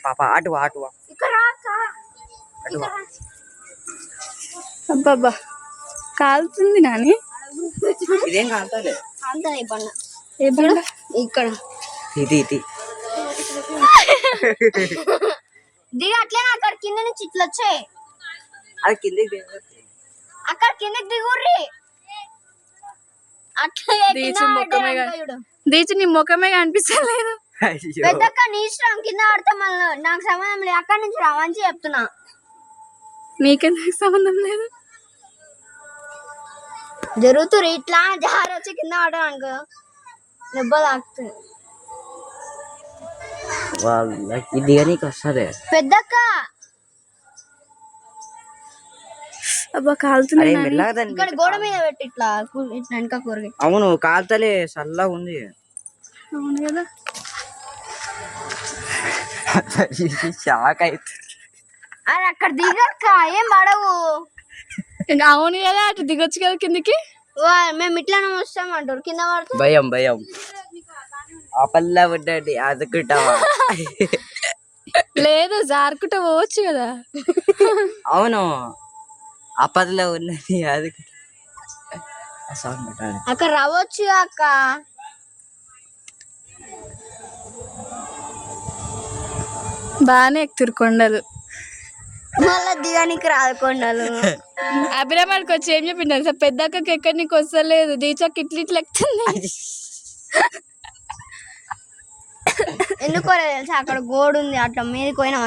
పాప అటు అబ్బాబ్బా కాలుతుంది నాని. ఇదేం కాలుతాలే ఏ బండ ఇక్కడ ఇది దిగి అట్లనే అక్కడ కింద నుంచి ఇట్లా వచ్చాయి. అది కిందకి అక్కడ కిందకి దిగుర్రి. దీచి నీ ముఖమే కనిపిస్తలేదు. పెద్దక్క నీ ఇష్టం, కింద పడితే మళ్ళీ నాకు సంబంధం లేదు. అక్కడి నుంచి రా మంచి చెప్తున్నా. నీకెందుకు సంబంధం లేదు? జరుగుతురు ఇట్లా జారి వచ్చి కింద పడ్డా అనుకో దెబ్బ తాకుతుంది. వాళ్ళకి దిగనీకి వస్తుంది పెద్దక్క. అబ్బా కాలుతుంది. ఇక్కడ గోడ మీద పెట్టి ఇట్లా వెనక కూరగాయ. అవును కాలుతలే, చల్లగా ఉంది. అవును కదా. షాక్ అవుతుంది. అది అక్కడ దిగక్క, ఏం పడవు. అవును కదా, అటు దిగొచ్చు కదా కిందికి. మేము ఇట్లానే వస్తాం అంటారు, కింద పడితే భయం ఆ పల్ల పడ్డాడి అదుకుంటావా? లేదు జారుకుంటా పోవచ్చు కదా. అవును అప్పట్లో ఉన్నది అది. అక్కడ రావచ్చు అక్క. బాగానే ఎక్కుతురు కొండలు, మళ్ళా దిగానికి రాదు కొండలు. అభిరామానికి వచ్చి ఏం చెప్పిండు సార్, పెద్దక్కకి ఎక్కడ నీకు వస్తలేదు, దీచక్క ఇట్లా ఎక్కుతుంది. ఎందుకో తెలుసా, అక్కడ గోడు ఉంది, అట్లా మీదకి పోయినా